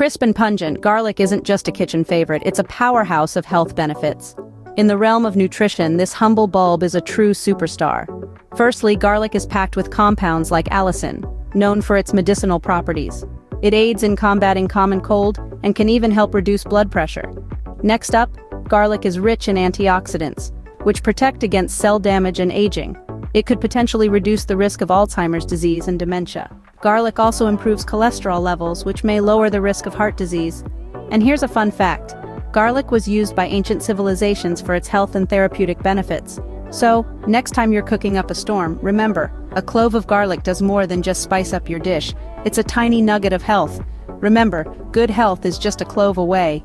Crisp and pungent, garlic isn't just a kitchen favorite, it's a powerhouse of health benefits. In the realm of nutrition, this humble bulb is a true superstar. Firstly, garlic is packed with compounds like allicin, known for its medicinal properties. It aids in combating common cold and can even help reduce blood pressure. Next up, garlic is rich in antioxidants, which protect against cell damage and aging. It could potentially reduce the risk of Alzheimer's disease and dementia. Garlic also improves cholesterol levels, which may lower the risk of heart disease. And here's a fun fact. Garlic was used by ancient civilizations for its health and therapeutic benefits. So, next time you're cooking up a storm, remember, a clove of garlic does more than just spice up your dish. It's a tiny nugget of health. Remember, good health is just a clove away.